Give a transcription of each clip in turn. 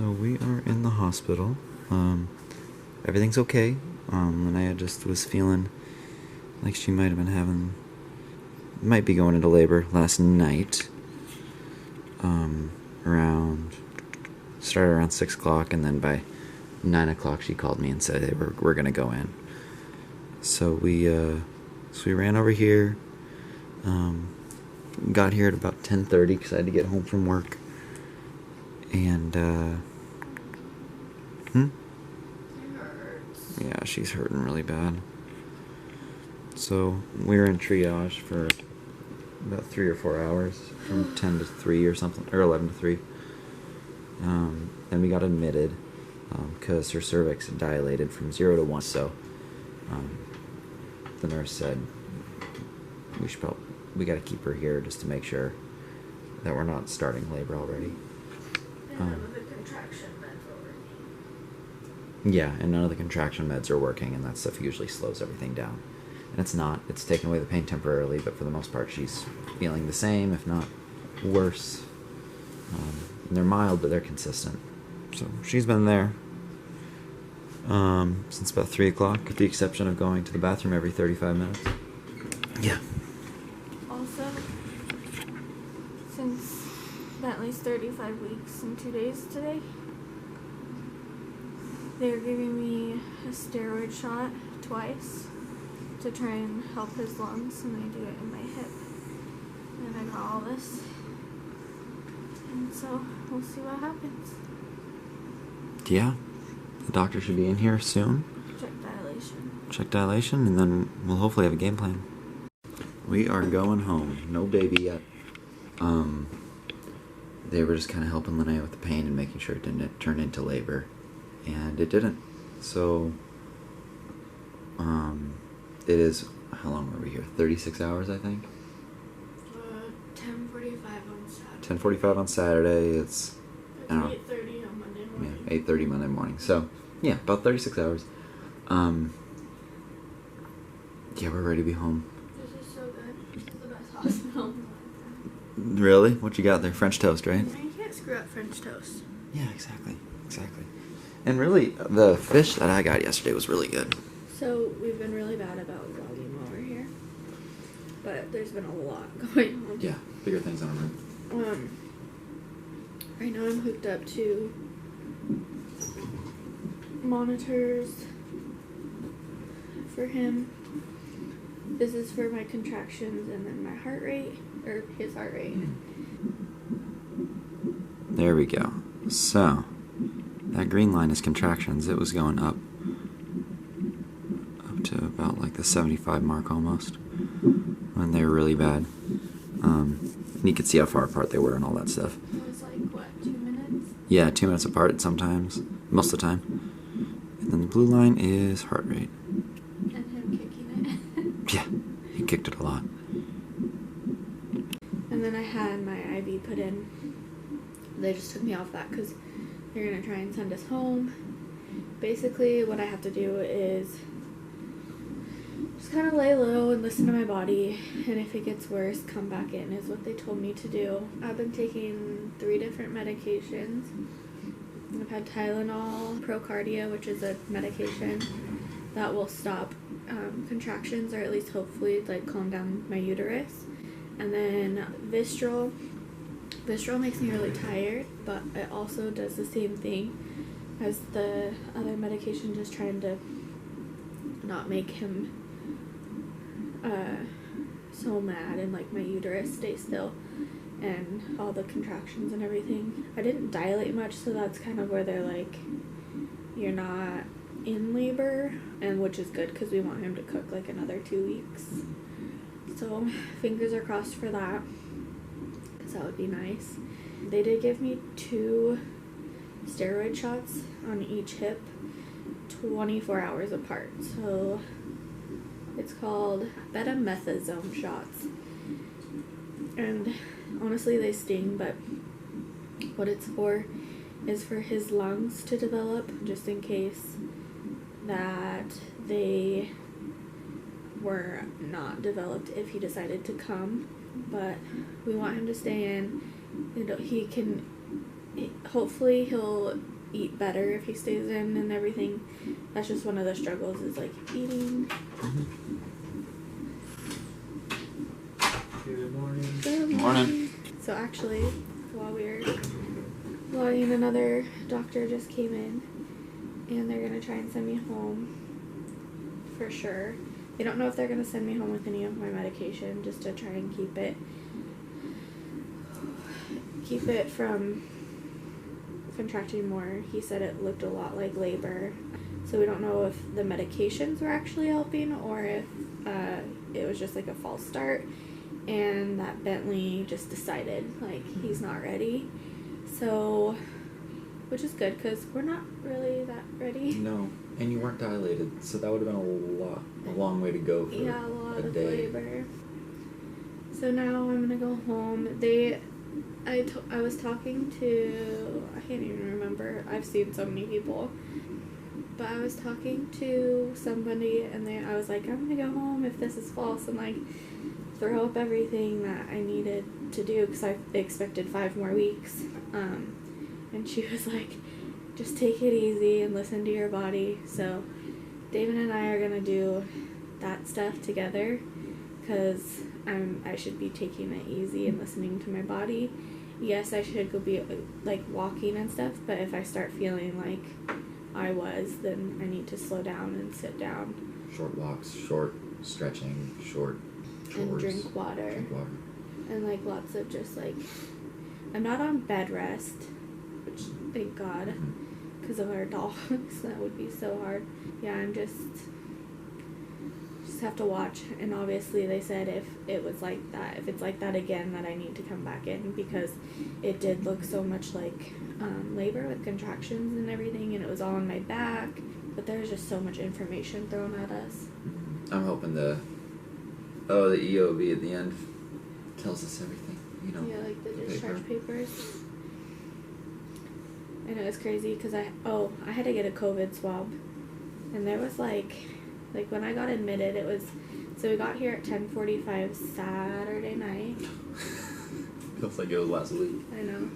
So we are in the hospital. Everything's okay. Linnea just was feeling like she might be going into labor last night. Started around 6 o'clock, and then by 9 o'clock she called me and said, hey, we're gonna go in. So we ran over here. Got here at about 10:30 because I had to get home from work. And yeah, she's hurting really bad. So we were in triage for about 3 or 4 hours, from 10 to 3 or something, or 11 to 3. Then we got admitted because her cervix had dilated from 0 to 1. So the nurse said we got to keep her here just to make sure that we're not starting labor already. The contraction meds are working. Yeah, and none of the contraction meds are working, and that stuff usually slows everything down. And it's not. It's taken away the pain temporarily, but for the most part, she's feeling the same, if not worse. And they're mild, but they're consistent. So she's been there since about 3 o'clock, with the exception of going to the bathroom every 35 minutes. Yeah. Also, since Bentley's 35 weeks and 2 days today, they're giving me a steroid shot twice to try and help his lungs, and they do it in my hip. And I got all this. And so, we'll see what happens. Yeah. The doctor should be in here soon. Check dilation, and then we'll hopefully have a game plan. We are going home. No baby yet. They were just kind of helping Linnea with the pain and making sure it didn't turn into labor. And it didn't. So, it is, how long were we here? 36 hours, I think? 10:45 on Saturday. 10:45 on Saturday. It's 8:30 on Monday morning. Yeah, 8:30 Monday morning. So, yeah, about 36 hours. Yeah, we're ready to be home. This is so good. This is the best hospital. Really? What you got there? French toast, right? You can't screw up French toast. Yeah, exactly. And really, the fish that I got yesterday was really good. So, we've been really bad about vlogging while we're here. But there's been a lot going on. Yeah, bigger things on our room. Right now I'm hooked up to monitors for him. This is for my contractions and then my heart rate, or his heart rate. There we go. So, that green line is contractions. It was going up to about like the 75 mark almost, when they were really bad. And you could see how far apart they were and all that stuff. It was like, what, 2 minutes? Yeah, 2 minutes apart sometimes, most of the time. And then the blue line is heart rate. And him kicking it. Yeah, he kicked it a lot. And then I had my IV put in. They just took me off that because they're going to try and send us home. Basically, what I have to do is just kind of lay low and listen to my body, and if it gets worse, come back in, is what they told me to do. I've been taking 3 different medications. I've had Tylenol, Procardia, which is a medication that will stop contractions, or at least hopefully like calm down my uterus. And then Vistral. Vistral makes me really tired, but it also does the same thing as the other medication, just trying to not make him so mad and like my uterus stay still and all the contractions and everything. I didn't dilate much, so that's kind of where they're like, you're not in labor, and which is good because we want him to cook like another 2 weeks. So fingers are crossed for that, because that would be nice. They did give me 2 steroid shots on each hip 24 hours apart. So it's called betamethasone shots. And honestly, they sting, but what it's for is for his lungs to develop, just in case that they were not developed if he decided to come. But we want him to stay in. You know, he can hopefully he'll eat better if he stays in and everything. That's just one of the struggles, is like eating. Good morning. Good morning. So actually, while we were vlogging, another doctor just came in, and they're gonna try and send me home for sure. They don't know if they're gonna send me home with any of my medication, just to try and keep it from contracting more. He said it looked a lot like labor, so we don't know if the medications were actually helping or if it was just like a false start, and that Bentley just decided like he's not ready. So, which is good because we're not really that ready. No, and you weren't dilated, so that would have been a long way to go for a lot a of day. labor. So now I'm gonna go home. I was talking to, I can't even remember, I've seen so many people, but I was talking to somebody, and I was like, I'm gonna go home if this is false, and like throw up everything that I needed to do, because I expected 5 more weeks. And she was like, just take it easy and listen to your body. So Damon and I are gonna do that stuff together, because I should be taking it easy and listening to my body. Yes, I should go be like walking and stuff, but if I start feeling like then I need to slow down and sit down. Short walks, short stretching, short chores. And drink water. And like lots of just like, I'm not on bed rest, which thank God, because of our dogs. That would be so hard. Yeah, I'm just have to watch, and obviously they said if it's like that again, that I need to come back in, because it did look so much like labor with contractions and everything, and it was all on my back, but there's just so much information thrown at us. I'm hoping the EOB at the end tells us everything, you know. Yeah, like the discharge papers. And it was crazy because I had to get a COVID swab, and there was like when I got admitted, it was, so we got here at 10:45 Saturday night. Feels like it was last week. I know.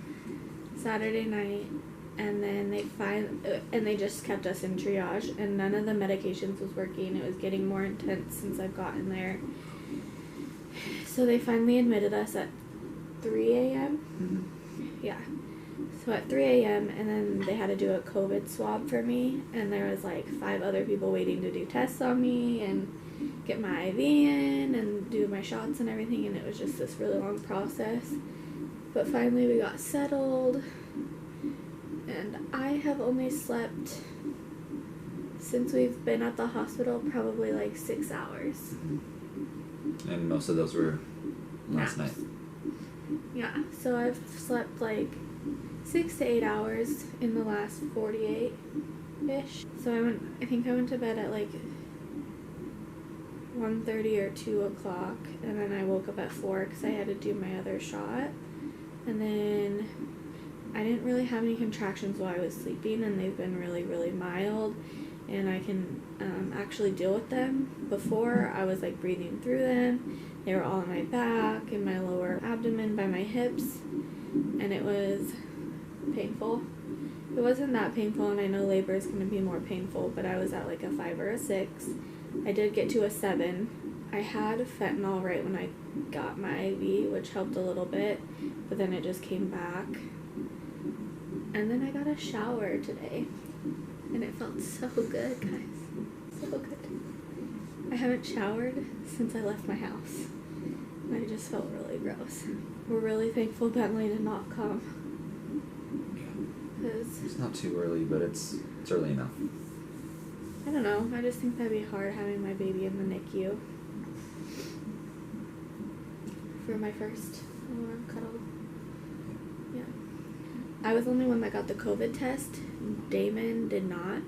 Saturday night, and then they just kept us in triage, and none of the medications was working. It was getting more intense since I've gotten there. So they finally admitted us at 3 a.m. Mm-hmm. Yeah. So at 3 a.m. and then they had to do a COVID swab for me, and there was like 5 other people waiting to do tests on me and get my IV in and do my shots and everything, and it was just this really long process. But finally we got settled, and I have only slept, since we've been at the hospital, probably like 6 hours. Mm-hmm. And most of those were last night. Yeah, so I've slept like 6 to 8 hours in the last 48-ish. So I think I went to bed at like 1:30 or 2 o'clock, and then I woke up at 4 because I had to do my other shot. And then I didn't really have any contractions while I was sleeping, and they've been really, really mild, and I can actually deal with them. Before, I was like breathing through them. They were all on my back, in my lower abdomen, by my hips, and it was painful. It wasn't that painful, and I know labor is going to be more painful, but I was at like a 5 or a 6. I did get to a 7. I had fentanyl right when I got my IV, which helped a little bit, but then it just came back. And then I got a shower today, and it felt so good, guys. So good. I haven't showered since I left my house, and I just felt really gross. We're really thankful Bentley did not come. It's not too early, but it's early enough. I don't know. I just think that'd be hard having my baby in the NICU for my first warm cuddle. Yeah. I was the only one that got the COVID test. Damon did not.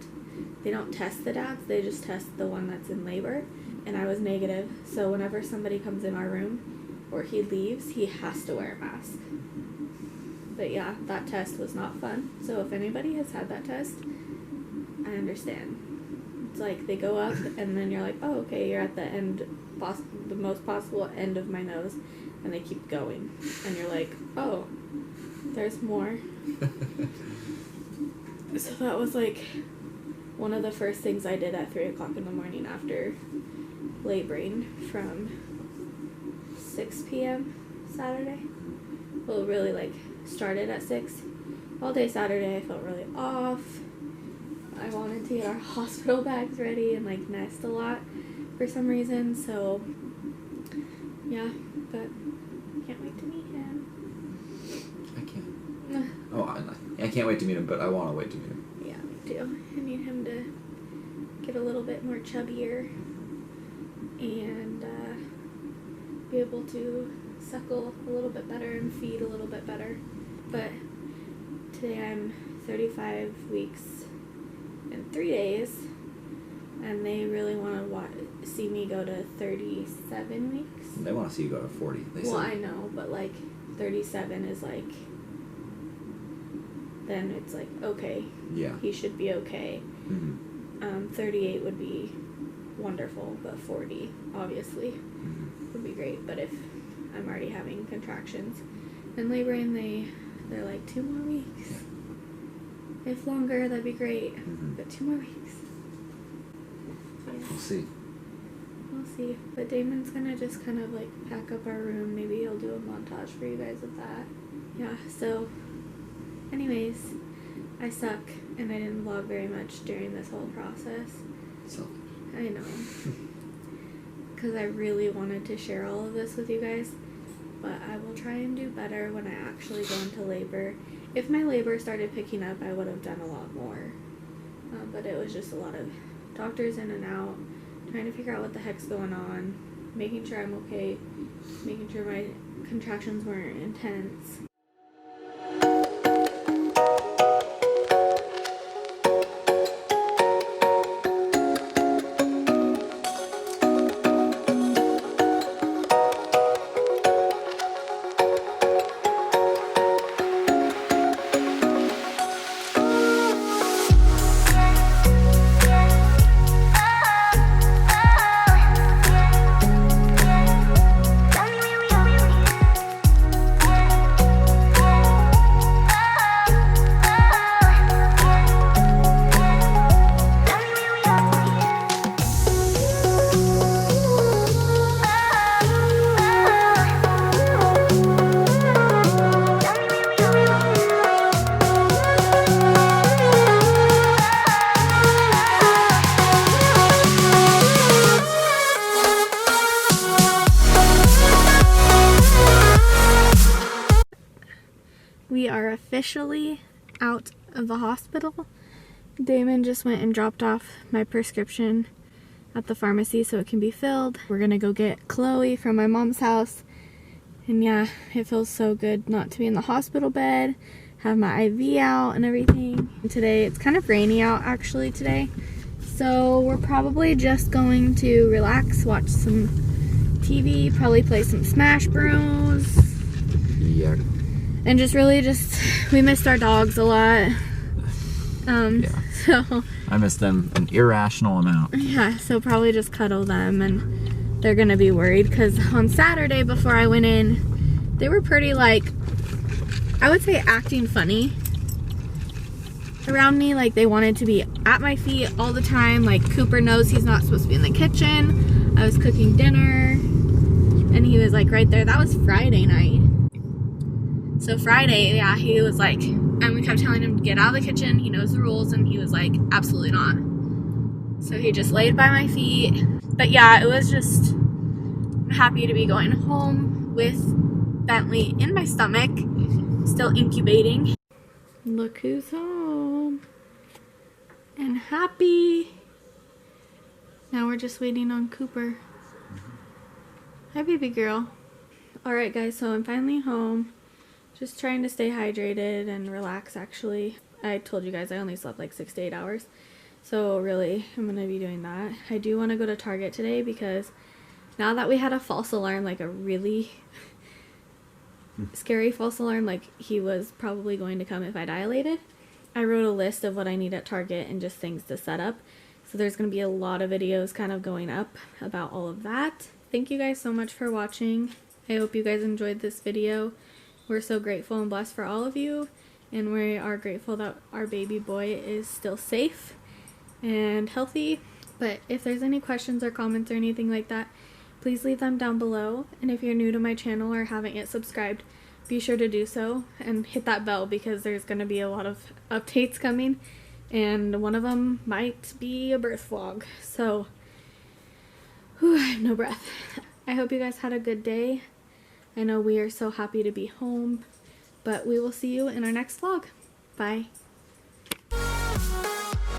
They don't test the dads. They just test the one that's in labor. And I was negative. So whenever somebody comes in our room or he leaves, he has to wear a mask. But yeah, that test was not fun. So if anybody has had that test, I understand. It's like they go up and then you're like, oh, okay, you're at the end, the most possible end of my nose, and they keep going. And you're like, oh, there's more. So that was like one of the first things I did at 3 o'clock in the morning after laboring from 6 p.m. Saturday. Well, really like started at 6. All day Saturday I felt really off. I wanted to get our hospital bags ready and like nest a lot for some reason, so yeah, but can't wait to meet him. I can't. Oh, I can't wait to meet him, but I want to wait to meet him. Yeah, me too. I need him to get a little bit more chubbier and be able to suckle a little bit better and feed a little bit better. But today I'm 35 weeks and 3 days, and they really want to see me go to 37 weeks. They want to see you go to 40. Well, I know, but like 37 is like, then it's like, okay, yeah, he should be okay. 38 would be wonderful, but 40 obviously would be great. But if I'm already having contractions and laboring, they're like 2 more weeks. Yeah. If longer, that'd be great. But 2 more weeks. Yeah. We'll see. We'll see. But Damon's gonna just kind of like pack up our room. Maybe he'll do a montage for you guys of that. Yeah, so anyways, I suck and I didn't vlog very much during this whole process. Selfish. I know. Because I really wanted to share all of this with you guys. But I will try and do better when I actually go into labor. If my labor started picking up, I would have done a lot more. But it was just a lot of doctors in and out, trying to figure out what the heck's going on, making sure I'm okay, making sure my contractions weren't intense. We are officially out of the hospital. Damon just went and dropped off my prescription at the pharmacy so it can be filled. We're gonna go get Chloe from my mom's house. And yeah, it feels so good not to be in the hospital bed, have my IV out and everything. And today, it's kind of rainy out actually today. So we're probably just going to relax, watch some TV, probably play some Smash Bros. Yeah. And we missed our dogs a lot. Yeah. So I miss them an irrational amount. yeah, so probably just cuddle them, and they're gonna be worried because on Saturday before I went in, they were pretty like, I would say acting funny around me. Like they wanted to be at my feet all the time. Like Cooper knows he's not supposed to be in the kitchen. I was cooking dinner and he was like right there. That was Friday night. So Friday, yeah, he was like, and we kept telling him to get out of the kitchen. He knows the rules, and he was like, absolutely not. So he just laid by my feet. But yeah, it was just, I'm happy to be going home with Bentley in my stomach, still incubating. Look who's home. And happy. Now we're just waiting on Cooper. Hi, baby girl. Alright guys, so I'm finally home. Just trying to stay hydrated and relax actually. I told you guys I only slept like 6 to 8 hours. So really, I'm going to be doing that. I do want to go to Target today because now that we had a false alarm, like a really scary false alarm, like he was probably going to come if I dilated, I wrote a list of what I need at Target and just things to set up. So there's going to be a lot of videos kind of going up about all of that. Thank you guys so much for watching. I hope you guys enjoyed this video. we're so grateful and blessed for all of you, and we are grateful that our baby boy is still safe and healthy. But if there's any questions or comments or anything like that, please leave them down below. And if you're new to my channel or haven't yet subscribed, be sure to do so and hit that bell, because there's going to be a lot of updates coming, and one of them might be a birth vlog. So, I have no breath. I hope you guys had a good day. I know we are so happy to be home, but we will see you in our next vlog. Bye.